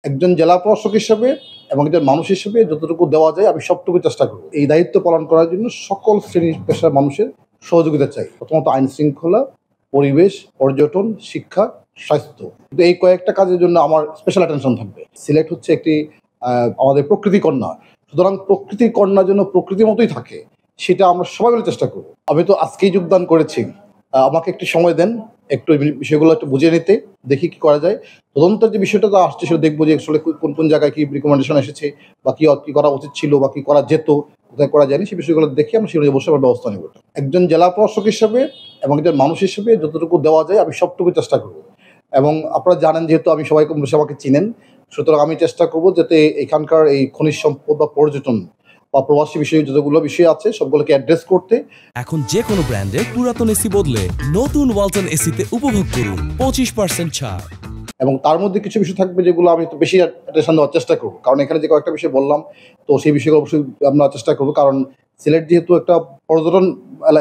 একজন জেলা প্রশাসক হিসেবে এবং একজন মানুষ হিসেবে যতটুকু দেওয়া যায় আমি সবটুকু চেষ্টা করব। এই দায়িত্ব পালন করার জন্য সকল শ্রেণী পেশার মানুষের সহযোগিতা চাই। প্রথমত আইন শৃঙ্খলা, পরিবেশ, পর্যটন, শিক্ষা, স্বাস্থ্য। কিন্তু এই কয়েকটা কাজের জন্য আমার স্পেশাল অ্যাটেনশন থাকবে। সিলেট হচ্ছে একটি আমাদের প্রকৃতি কন্যা। সুতরাং প্রকৃতি কন্যা যেন প্রকৃতির মতোই থাকে, সেটা আমরা সবাই মিলে চেষ্টা করব। আমি তো আজকেই যোগদান করেছি, আমাকে একটু সময় দেন একটু বিষয়গুলো একটু বুঝে নিতে, দেখি কি করা যায়। তদন্তের যে বিষয়টা তো আসছে সেটা দেখবো যে আসলে কোন কোন জায়গায় কি রিকমেন্ডেশন এসেছে বা কি করা উচিত ছিল বা কি করা যেত, কোথায় করা যায়নি, সেই বিষয়গুলো দেখে আমরা সেই অনুযায়ী অবশ্যই আমার ব্যবস্থা নেব। একজন জেলা প্রশাসক হিসেবে এবং একজন মানুষ হিসেবে যতটুকু দেওয়া যায় আমি সবটুকু চেষ্টা করব। এবং আপনারা জানেন যেহেতু আমি সবাই কম বেশি আমাকে চিনেন, সুতরাং আমি চেষ্টা করব যাতে এখানকার এই খনিজ সম্পদ বা পর্যটন বা প্রবাসী বিষয়ে যতগুলো বিষয় আছে সবগুলোকে অ্যাড্রেস করতে। এখন যে কোনো ব্র্যান্ডের পুরাতন এসি বদলে নতুন ওয়ালটন এসিতে উপভোগ করুন 25% ছাড়। এবং তার মধ্যে কিছু বিষয় থাকবে যেগুলো আমি একটু বেশি অ্যাটেনশন দেওয়ার চেষ্টা করবো, কারণ এখানে যে কয়েকটা বিষয় বললাম তো সেই বিষয়গুলো অবশ্যই আমরা চেষ্টা করবো। কারণ সিলেট যেহেতু একটা পর্যটন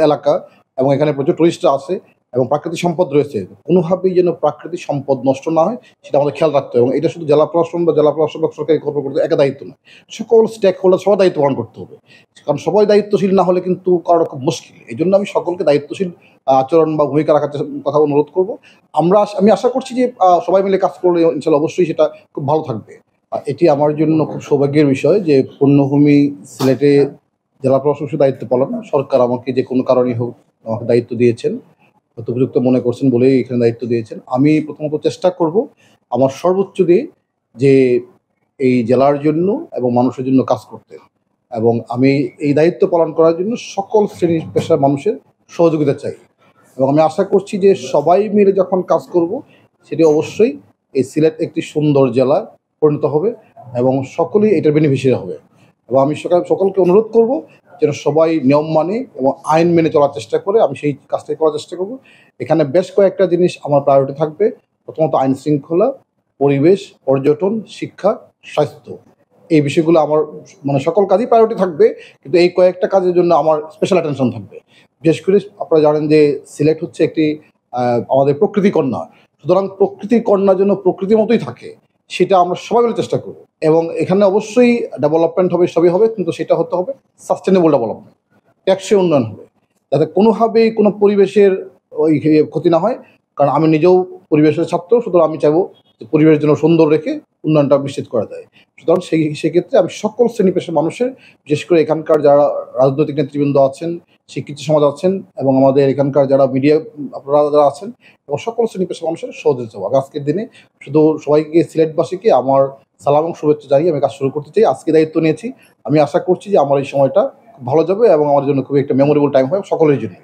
এলাকা এবং এখানে প্রচুর টুরিস্টরা আছে এবং প্রাকৃতিক সম্পদ রয়েছে, কোনোভাবেই যেন প্রাকৃতিক সম্পদ নষ্ট না হয় সেটা আমাদের খেয়াল রাখতে হবে। এবং এটা শুধু জেলা প্রশাসন বা জেলা প্রশাসক বা সরকারি কর্মকর্তা একা দায়িত্ব নয়, সকল স্টেক হোল্ডার সবাই দায়িত্ব পালন করতে হবে। কারণ সবাই দায়িত্বশীল না হলে কিন্তু কারো খুব মুশকিল। এই জন্য আমি সকলকে দায়িত্বশীল আচরণ বা ভূমিকা রাখার কথা অনুরোধ করবো। আমি আশা করছি যে সবাই মিলে কাজ করলে ইনশাল্লাহ অবশ্যই সেটা খুব ভালো থাকবে। এটি আমার জন্য খুব সৌভাগ্যের বিষয় যে পূর্ণভূমি সিলেটে জেলা প্রশাসকের দায়িত্ব পালন, সরকার আমাকে যে কোনো কারণেই হোক আমাকে দায়িত্ব দিয়েছেন, উপযুক্ত মনে করছেন বলেই এখানে দায়িত্ব দিয়েছেন। আমি প্রথমত চেষ্টা করব আমার সর্বোচ্চ দিয়ে যে এই জেলার জন্য এবং মানুষের জন্য কাজ করতে, এবং আমি এই দায়িত্ব পালন করার জন্য সকল শ্রেণী পেশার মানুষের সহযোগিতা চাই। এবং আমি আশা করছি যে সবাই মিলে যখন কাজ করব সেটি অবশ্যই এই সিলেট একটি সুন্দর জেলা পরিণত হবে এবং সকলেই এটার বেনিফিশিয়ারি হবে। এবং আমি সকলকে অনুরোধ করব যেন সবাই নিয়ম মানে এবং আইন মেনে চলার চেষ্টা করে, আমি সেই কাজটাই করার চেষ্টা করব। এখানে বেশ কয়েকটা জিনিস আমার প্রায়োরিটি থাকবে। প্রথমত আইন শৃঙ্খলা, পরিবেশ, পর্যটন, শিক্ষা, স্বাস্থ্য। এই বিষয়গুলো আমার সকল কাজই প্রায়োরিটি থাকবে, কিন্তু এই কয়েকটা কাজের জন্য আমার স্পেশাল অ্যাটেনশন থাকবে। বিশেষ করে আপনারা জানেন যে সিলেট হচ্ছে একটি আমাদের প্রকৃতি কন্যা। সুতরাং প্রকৃতির কন্যা যেন প্রকৃতির মতোই থাকে, সেটা আমরা সবাই মিলে চেষ্টা করব। এবং এখানে অবশ্যই ডেভেলপমেন্ট হবে, সবই হবে, কিন্তু সেটা হতে হবে সাস্টেনেবল ডেভেলপমেন্ট, টেকসই উন্নয়ন হবে, যাতে কোনোভাবেই কোনো পরিবেশের ওই ক্ষতি না হয়। কারণ আমি নিজেও পরিবেশের ছাত্র, সুতরাং আমি চাইবো যে পরিবেশ যেন সুন্দর রেখে উন্নয়নটা নিশ্চিত করা যায়। সুতরাং সেক্ষেত্রে আমি সকল শ্রেণী পেশার মানুষের, বিশেষ করে এখানকার যারা রাজনৈতিক নেতৃবৃন্দ আছেন, শিক্ষিত সমাজ আছেন এবং আমাদের এখানকার যারা মিডিয়া আপনারা যারা আছেন এবং সকল শ্রেণী পেশার মানুষের সহযোগিতা চাবো। আজকের দিনে শুধু সবাইকে সিলেটবাসীকে আমার সালাম এবং শুভেচ্ছা জানিয়ে আমি কাজ শুরু করতে চাই। আজকে দায়িত্ব নিয়েছি, আমি আশা করছি যে আমার এই সময়টা খুব ভালো যাবে এবং আমার জন্য খুবই একটা মেমোরেবল টাইম হবে সকলের জন্য।